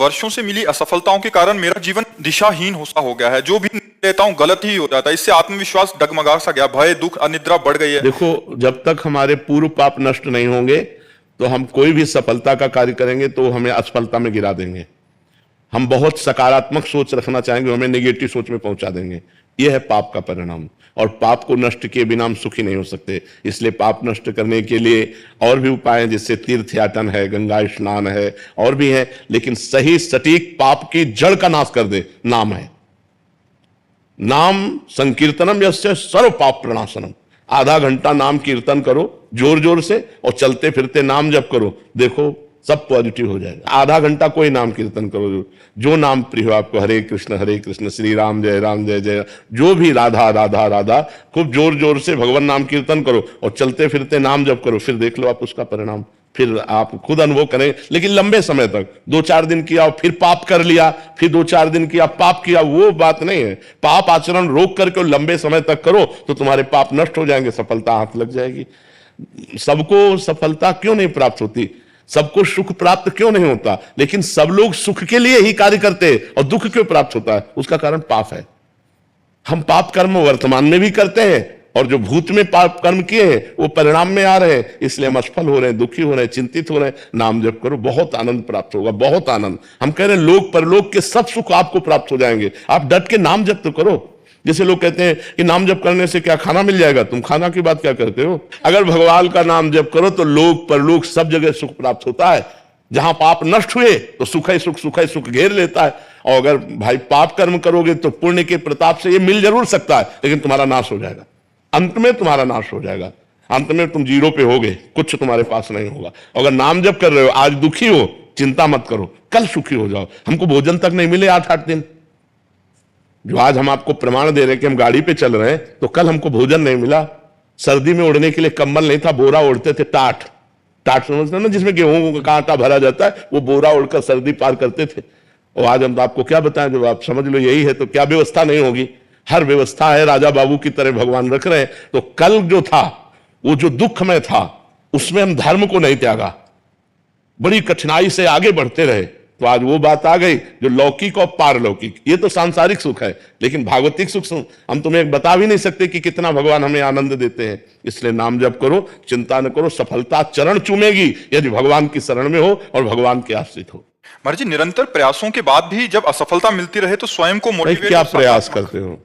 वर्षों से मिली असफलताओं के कारण मेरा जीवन दिशाहीन सा हो गया है। जो भी लेता हूँ गलत ही हो जाता है। इससे आत्मविश्वास डगमगा सा गया, भय, दुख, अनिद्रा बढ़ गई है। देखो, जब तक हमारे पूर्व पाप नष्ट नहीं होंगे तो हम कोई भी सफलता का कार्य करेंगे तो हमें असफलता में गिरा देंगे। हम बहुत सकारात्मक सोच रखना चाहेंगे, हमें नेगेटिव सोच में पहुंचा देंगे। यह है पाप का परिणाम। और पाप को नष्ट किए बिना हम सुखी नहीं हो सकते। इसलिए पाप नष्ट करने के लिए और भी उपाय हैं, जिससे तीर्थयाटन है, गंगा स्नान है, और भी है। लेकिन सही सटीक पाप की जड़ का नाश कर दे नाम है। नाम संकीर्तनम यस्य सर्व पाप प्रणाशनम। आधा घंटा नाम कीर्तन करो जोर जोर से, और चलते फिरते नाम जप करो, देखो सब पॉजिटिव हो जाएगा। आधा घंटा कोई नाम कीर्तन करो, जो नाम प्रिय हो आपको, हरे कृष्ण श्री राम जय जय, जो भी राधा राधा राधा, खूब जोर जोर से भगवान नाम कीर्तन करो और चलते फिरते नाम जप करो। फिर देख लो आप उसका परिणाम, फिर आप खुद अनुभव करें। लेकिन लंबे समय तक 2-4 दिन किया फिर पाप कर लिया, फिर 2-4 दिन किया पाप किया, वो बात नहीं है। पाप आचरण रोक करके लंबे समय तक करो तो तुम्हारे पाप नष्ट हो जाएंगे, सफलता हाथ लग जाएगी। सबको सफलता क्यों नहीं प्राप्त होती, सबको सुख प्राप्त क्यों नहीं होता, लेकिन सब लोग सुख के लिए ही कार्य करते हैं और दुख क्यों प्राप्त होता है? उसका कारण पाप है। हम पाप कर्म वर्तमान में भी करते हैं और जो भूत में पाप कर्म किए हैं वो परिणाम में आ रहे हैं। इसलिए हम असफल हो रहे हैं, दुखी हो रहे हैं, चिंतित हो रहे हैं। नाम जप करो, बहुत आनंद प्राप्त होगा, बहुत आनंद। हम कह रहे हैं लोक परलोक के सब सुख आपको प्राप्त हो जाएंगे। आप डट के नाम जप तो करो। जैसे लोग कहते हैं कि नाम जप करने से क्या खाना मिल जाएगा, तुम खाना की बात क्या करते हो? अगर भगवान का नाम जप करो तो लोक परलोक सब जगह सुख प्राप्त होता है। जहां पाप नष्ट हुए तो सुख ही सुख घेर लेता है। और अगर भाई पाप कर्म करोगे तो पुण्य के प्रताप से ये मिल जरूर सकता है, लेकिन तुम्हारा नाश हो जाएगा। अंत में तुम्हारा नाश हो जाएगा। अंत में तुम जीरो पे होगे, कुछ तुम्हारे पास नहीं होगा। अगर नाम जप कर रहे हो, आज दुखी हो, चिंता मत करो, कल सुखी हो जाओ। हमको भोजन तक नहीं मिले 8-8 दिन, जो आज हम आपको प्रमाण दे रहे हैं कि हम गाड़ी पे चल रहे हैं, तो कल हमको भोजन नहीं मिला। सर्दी में ओढ़ने के लिए कंबल नहीं था, बोरा ओढ़ते थे, टाट समझते ना, जिसमें गेहूं का आटा भरा जाता है, वो बोरा ओढ़कर सर्दी पार करते थे। और आज हम तो आपको क्या बताएं, जो आप समझ लो यही है, तो क्या व्यवस्था नहीं होगी? हर व्यवस्था है, राजा बाबू की तरह भगवान रख रहे हैं। तो कल जो था, वो जो दुख में था, उसमें हम धर्म को नहीं त्यागा, बड़ी कठिनाई से आगे बढ़ते रहे। तो आज वो बात आ गई जो लौकिक और पारलौकिक, ये तो सांसारिक सुख है, लेकिन भागवतिक सुख हम तुम्हें बता भी नहीं सकते कि कितना भगवान हमें आनंद देते हैं। इसलिए नाम जप करो, चिंता न करो, सफलता चरण चूमेगी यदि भगवान की शरण में हो और भगवान के आश्रित हो। महाराज जी, निरंतर प्रयासों के बाद भी जब असफलता मिलती रहे तो स्वयं को मोटिवेट, क्या प्रयास करते हो?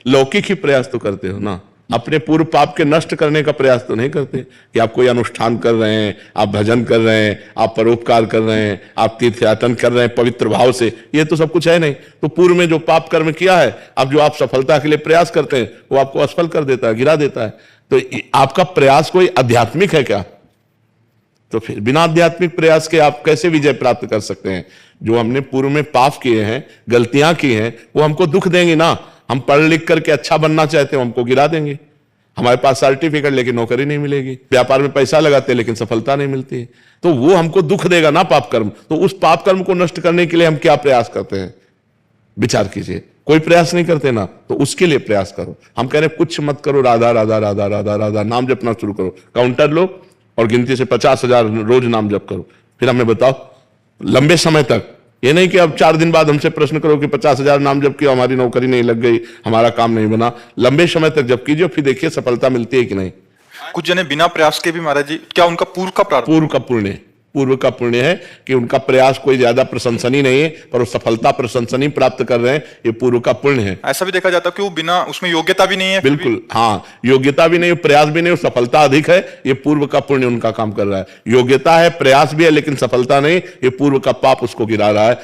लौकिक ही प्रयास तो करते हो ना, अपने पूर्व पाप के नष्ट करने का प्रयास तो नहीं करते कि आप कोई अनुष्ठान कर रहे हैं, आप भजन कर रहे हैं, आप परोपकार कर रहे हैं, आप तीर्थयाटन कर रहे हैं पवित्र भाव से। ये तो सब कुछ है नहीं। तो पूर्व में जो पाप कर्म किया है, अब जो आप सफलता के लिए प्रयास करते हैं, वो आपको असफल कर देता है, गिरा देता है। तो आपका प्रयास कोई आध्यात्मिक है क्या? तो फिर बिना आध्यात्मिक प्रयास के आप कैसे विजय प्राप्त कर सकते हैं? जो हमने पूर्व में पाप किए हैं, गलतियां की हैं, वो हमको दुख देंगे ना। हम पढ़ लिख करके अच्छा बनना चाहते हैं, हमको गिरा देंगे। हमारे पास सर्टिफिकेट लेकिन नौकरी नहीं मिलेगी, व्यापार में पैसा लगाते हैं लेकिन सफलता नहीं मिलती है, तो वो हमको दुख देगा ना पाप कर्म। तो उस पाप कर्म को नष्ट करने के लिए हम क्या प्रयास करते हैं? विचार कीजिए। कोई प्रयास नहीं करते ना, तो उसके लिए प्रयास करो। हम कह रहे हैं कुछ मत करो, राधा राधा राधा राधा राधा नाम जपना शुरू करो। काउंटर लो और गिनती से 50,000 रोज नाम जप करो। फिर हमें बताओ लंबे समय तक। ये नहीं कि अब 4 दिन बाद हमसे प्रश्न करो कि 50,000 नाम जप किया, हमारी नौकरी नहीं लग गई, हमारा काम नहीं बना। लंबे समय तक जब कीजिए, फिर देखिए सफलता मिलती है कि नहीं। कुछ जने बिना प्रयास के भी महाराज जी, क्या उनका पूर्व का पुण्य है कि उनका प्रयास कोई ज्यादा प्रशंसनीय नहीं है, पर वो सफलता प्रशंसनीय प्राप्त कर रहे हैं, ये पूर्व का पुण्य है। ऐसा भी देखा जाता है कि वो बिना उसमें योग्यता भी नहीं है। बिल्कुल, हाँ, योग्यता भी नहीं, प्रयास भी नहीं, सफलता अधिक है, ये पूर्व का पुण्य उनका काम कर रहा है। योग्यता है, प्रयास भी है, लेकिन सफलता नहीं, ये पूर्व का पाप उसको गिरा रहा है।